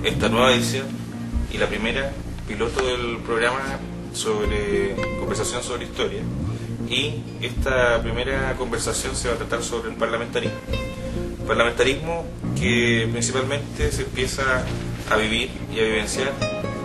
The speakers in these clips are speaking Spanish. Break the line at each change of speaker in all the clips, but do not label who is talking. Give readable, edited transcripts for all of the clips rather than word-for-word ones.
Esta nueva edición y la primera piloto del programa sobre conversación sobre historia, y esta primera conversación se va a tratar sobre el parlamentarismo. Parlamentarismo que principalmente se empieza a vivir y a vivenciar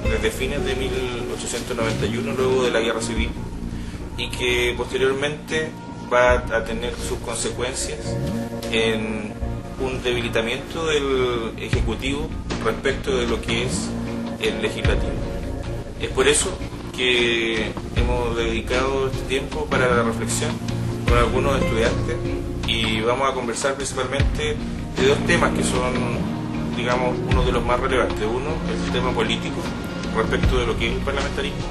desde fines de 1891, luego de la Guerra Civil, y que posteriormente va a tener sus consecuencias en un debilitamiento del Ejecutivo respecto de lo que es el Legislativo. Es por eso que hemos dedicado este tiempo para la reflexión con algunos estudiantes, y vamos a conversar principalmente de dos temas que son, digamos, uno de los más relevantes. Uno, el tema político respecto de lo que es el parlamentarismo,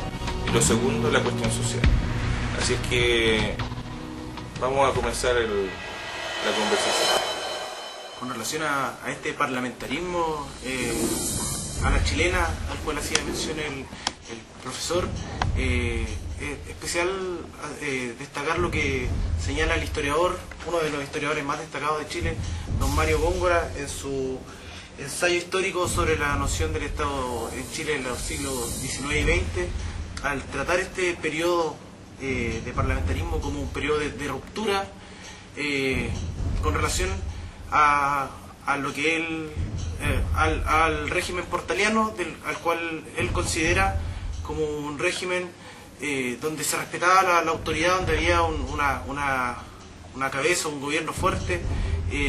y lo segundo, la cuestión social. Así es que vamos a comenzar la conversación.
Con relación a este parlamentarismo a la chilena, al cual hacía mención el profesor, es especial destacar lo que señala el historiador, uno de los historiadores más destacados de Chile, don Mario Góngora, en su ensayo histórico sobre la noción del Estado en Chile en los siglos XIX y XX, al tratar este periodo de parlamentarismo como un periodo de ruptura con relación a lo que él al régimen portaliano, al cual él considera como un régimen donde se respetaba la autoridad, donde había una cabeza, un gobierno fuerte.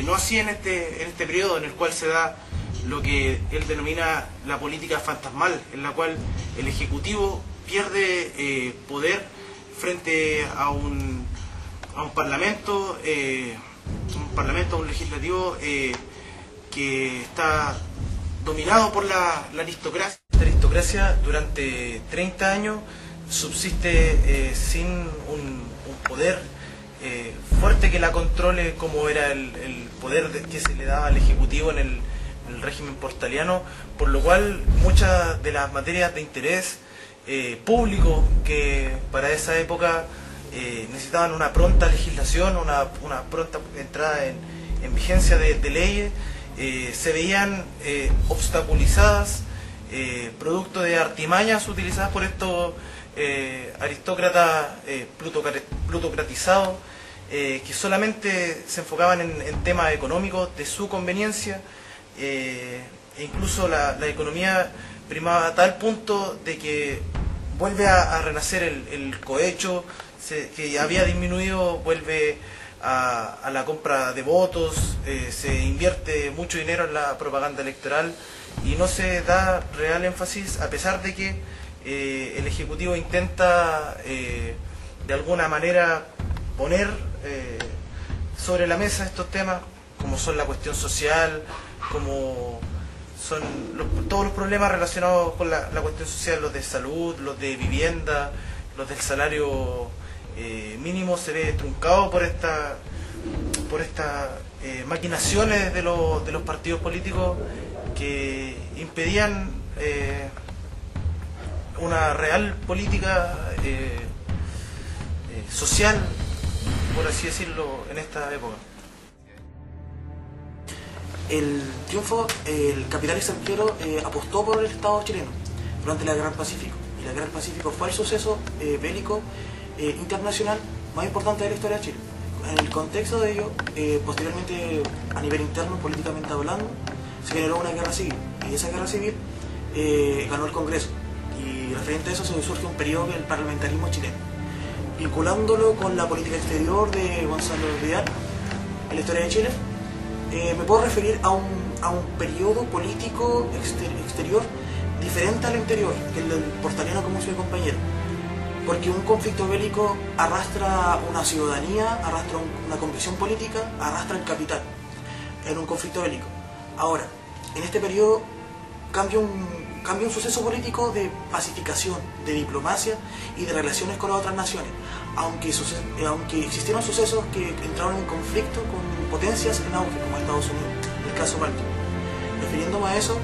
No así en este periodo en el cual se da lo que él denomina la política fantasmal, en la cual el Ejecutivo pierde poder frente a un parlamento, a un legislativo que está dominado por la aristocracia. Esta aristocracia durante 30 años subsiste sin un poder fuerte que la controle, como era el poder que se le daba al Ejecutivo en el régimen portaliano, por lo cual muchas de las materias de interés público que para esa época necesitaban una pronta legislación, una pronta entrada en vigencia de leyes, se veían obstaculizadas, producto de artimañas utilizadas por estos aristócratas plutocratizados, que solamente se enfocaban en temas económicos de su conveniencia, e incluso la economía primaba a tal punto de que vuelve a renacer el cohecho, que había disminuido, vuelve a la compra de votos, se invierte mucho dinero en la propaganda electoral y no se da real énfasis, a pesar de que el Ejecutivo intenta de alguna manera poner sobre la mesa estos temas, como son la cuestión social, como son todos los problemas relacionados con la cuestión social, los de salud, los de vivienda, los del salario mínimo, se ve truncado por estas maquinaciones de los partidos políticos que impedían una real política social, por así decirlo, en esta época.
el triunfo, el capital extranjero apostó por el Estado chileno durante la Guerra del Pacífico. Y la Guerra del Pacífico fue el suceso bélico internacional más importante de la historia de Chile. En el contexto de ello, posteriormente, a nivel interno, políticamente hablando, se generó una guerra civil. Y esa guerra civil ganó el Congreso. Y referente a eso se surge un periodo del parlamentarismo chileno. Vinculándolo con la política exterior de Gonzalo Vidal en la historia de Chile, me puedo referir a un periodo político exterior diferente al interior, que el del portaliano, como su compañero. Porque un conflicto bélico arrastra una ciudadanía, arrastra una convicción política, arrastra el capital en un conflicto bélico. Ahora, en este periodo cambia un suceso político de pacificación, de diplomacia y de relaciones con las otras naciones, aunque existieron sucesos que entraron en conflicto con potencias en auge, como Estados Unidos, el caso Baltimore. Refiriéndome a eso,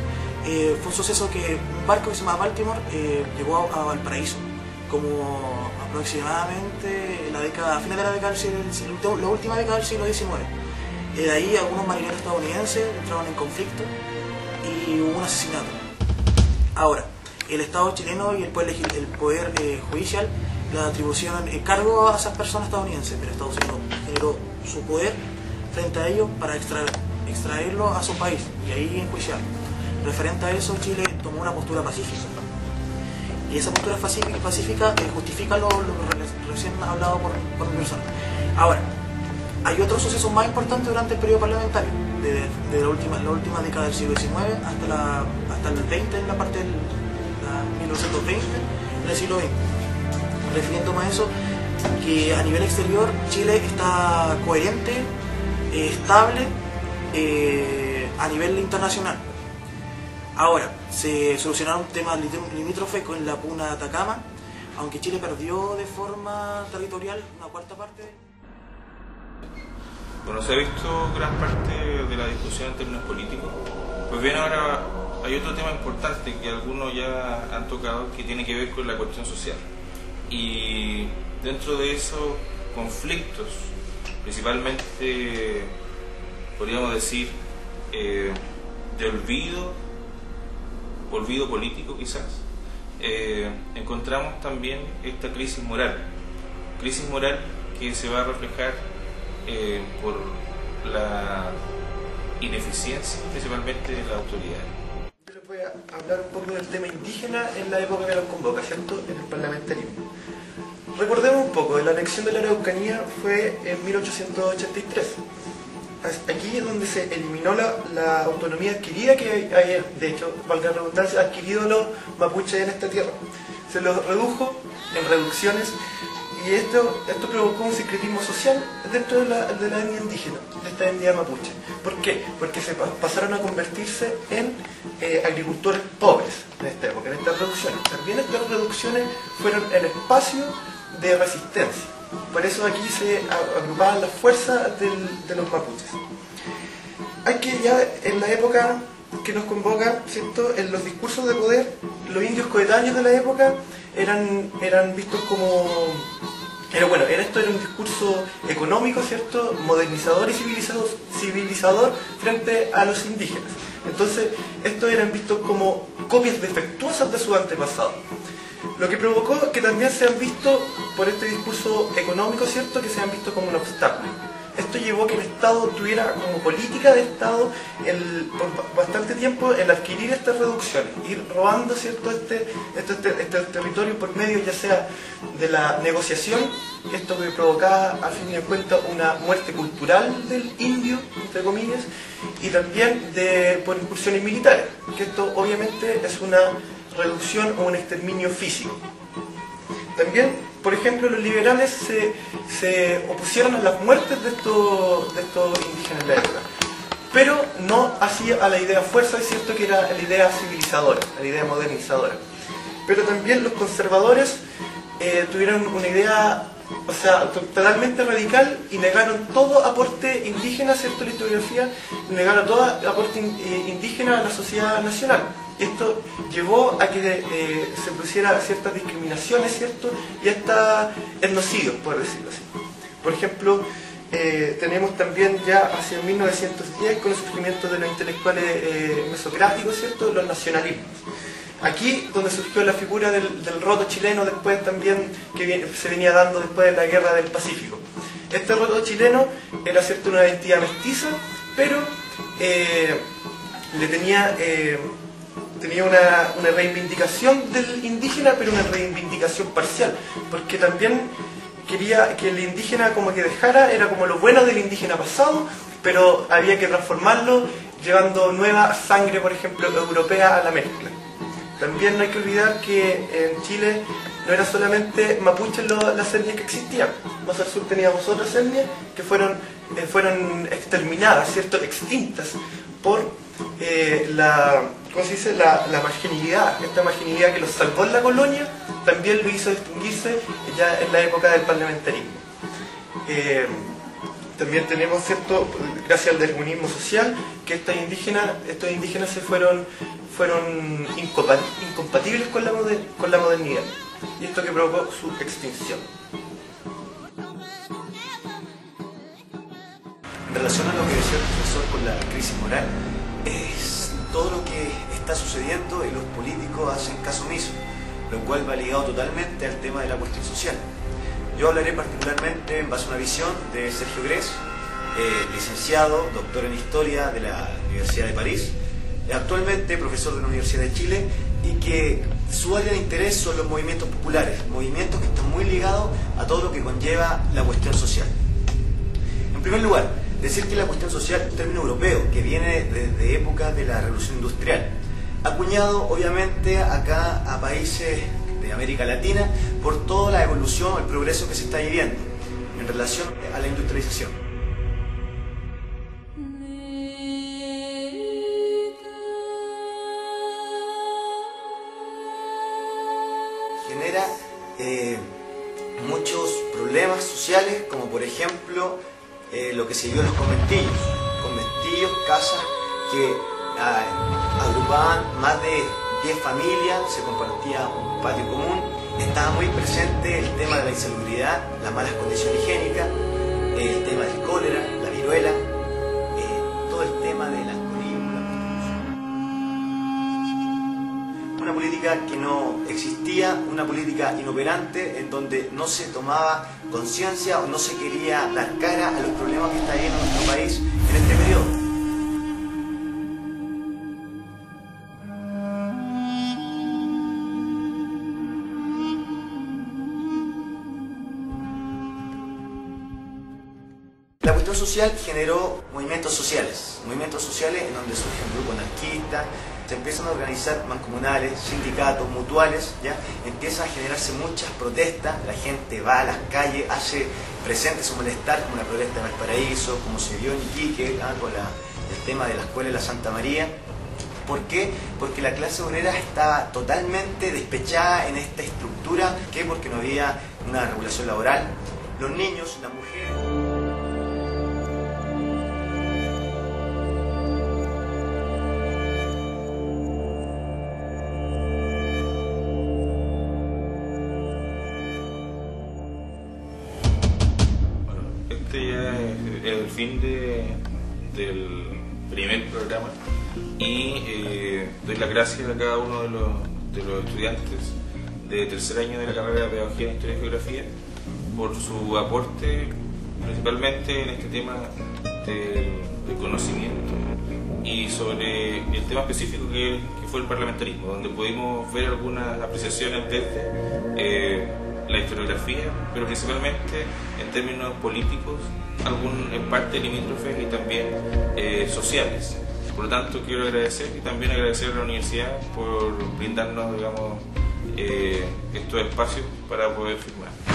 fue un suceso que un barco que se llama Baltimore llegó a Valparaíso, como aproximadamente a finales de la década la última década del siglo XIX. De ahí algunos marineros estadounidenses entraron en conflicto y hubo un asesinato. Ahora, el Estado chileno y el poder judicial le atribuyeron cargo a esas personas estadounidenses, pero Estados Unidos generó su poder frente a ellos para extraerlo a su país y ahí enjuiciarlo. Referente a eso, Chile tomó una postura pacífica. Y esa postura pacífica justifica lo recién hablado por Universal. Ahora, hay otros sucesos más importantes durante el periodo parlamentario, de la última década del siglo XIX hasta el 20, en la parte del 1920, en el siglo XX. Refiriéndome a eso, que a nivel exterior Chile está coherente, estable a nivel internacional. Ahora, se solucionaron temas limítrofes con la puna de Atacama, aunque Chile perdió de forma territorial una cuarta parte.
Bueno, se ha visto gran parte de la discusión en términos políticos. Pues bien, ahora hay otro tema importante que algunos ya han tocado, que tiene que ver con la cuestión social. Y dentro de esos conflictos, principalmente, podríamos decir, de olvido político quizás, encontramos también esta crisis moral que se va a reflejar por la ineficiencia principalmente de la autoridad.
Yo les voy a hablar un poco del tema indígena en la época que nos convoca, ¿cierto?, en el parlamentarismo. Recordemos un poco, la anexión de la Araucanía fue en 1883. Aquí es donde se eliminó la autonomía adquirida que había, de hecho, valga la redundancia, adquirido los mapuches en esta tierra. Se los redujo en reducciones y esto provocó un sincretismo social dentro de la etnia indígena, de esta etnia mapuche. ¿Por qué? Porque se pasaron a convertirse en agricultores pobres en esta época, en estas reducciones. También estas reducciones fueron el espacio de resistencia. Por eso aquí se agrupaban las fuerzas de los mapuches. Hay que ya en la época que nos convoca, ¿cierto?, en los discursos de poder, los indios coetáneos de la época eran vistos como... Esto era un discurso económico, ¿cierto?, modernizador y civilizador frente a los indígenas. Entonces, estos eran vistos como copias defectuosas de sus antepasados. Lo que provocó que también sean vistos, por este discurso económico, ¿cierto?, que sean vistos como un obstáculo. Esto llevó a que el Estado tuviera como política de Estado por bastante tiempo el adquirir estas reducciones, ir robando, ¿cierto?, este territorio por medio ya sea de la negociación, esto que provocaba al fin y al cuenta una muerte cultural del indio, entre comillas, y también por incursiones militares, que esto obviamente es una reducción o un exterminio físico. También, por ejemplo, los liberales se opusieron a las muertes de estos indígenas en la época, pero no así a la idea fuerza, es cierto que era la idea civilizadora, la idea modernizadora. Pero también los conservadores tuvieron una idea, o sea, totalmente radical y negaron todo aporte indígena, ¿cierto?, la historiografía, negaron todo aporte indígena a la sociedad nacional. Esto llevó a que se pusiera ciertas discriminaciones, ¿cierto?, y hasta etnocidios, por decirlo así. Por ejemplo, tenemos también ya hacia 1910 con el surgimiento de los intelectuales mesocráticos, ¿cierto? Los nacionalismos. Aquí donde surgió la figura del roto chileno después también que se venía dando después de la guerra del Pacífico. Este roto chileno era, ¿cierto?, una identidad mestiza, pero tenía una reivindicación del indígena, pero una reivindicación parcial, porque también quería que el indígena como que dejara, era como lo bueno del indígena pasado, pero había que transformarlo llevando nueva sangre, por ejemplo, europea a la mezcla. También no hay que olvidar que en Chile no era solamente mapuches las etnias que existían. Más al sur teníamos otras etnias que fueron exterminadas, ¿cierto?, extintas por ¿cómo se dice?, la marginalidad. Esta marginalidad que los salvó en la colonia también lo hizo distinguirse ya en la época del parlamentarismo. También tenemos, ¿cierto?, gracias al darwinismo social, que estos indígenas se fueron incompatibles con la modernidad, y esto que provocó su extinción.
En relación a lo que decía el profesor con la crisis moral, es todo lo que está sucediendo y los políticos hacen caso omiso, lo cual va ligado totalmente al tema de la cuestión social. Yo hablaré particularmente en base a una visión de Sergio Grés, licenciado, doctor en Historia de la Universidad de París, actualmente profesor de la Universidad de Chile, y que su área de interés son los movimientos populares, movimientos que están muy ligados a todo lo que conlleva la cuestión social. En primer lugar, decir que la cuestión social es un término europeo que viene desde épocas de la Revolución Industrial, acuñado obviamente acá a países de América Latina por toda la evolución, el progreso que se está viviendo en relación a la industrialización. Genera muchos problemas sociales, como por ejemplo lo que se vio en los conventillos, casas que agrupaban más de 10 familias, se compartía un patio común, estaba muy presente el tema de la insalubridad, las malas condiciones higiénicas, el tema del cólera, la viruela, todo el tema del alcoholismo, la prostitución. Una política que no existía, una política inoperante en donde no se tomaba conciencia o no se quería dar cara a los problemas que está viviendo nuestro país en este periodo. La cuestión social generó movimientos sociales en donde surgen grupos anarquistas, se empiezan a organizar mancomunales, sindicatos, mutuales, ¿ya? Empiezan a generarse muchas protestas, la gente va a las calles, hace presente su malestar, como la protesta de Valparaíso, como se vio en Iquique, con el tema de la escuela de la Santa María. ¿Por qué? Porque la clase obrera estaba totalmente despechada en esta estructura. ¿Qué? Porque no había una regulación laboral. Los niños, las mujeres...
Este ya es el fin del primer programa y doy las gracias a cada uno de los estudiantes de tercer año de la carrera de Pedagogía en Historia y Geografía por su aporte principalmente en este tema del conocimiento y sobre el tema específico que fue el parlamentarismo, donde pudimos ver algunas apreciaciones desde la historiografía, pero principalmente en términos políticos, en parte limítrofes y también sociales. Por lo tanto, quiero agradecer y también agradecer a la universidad por brindarnos, digamos, estos espacios para poder firmar.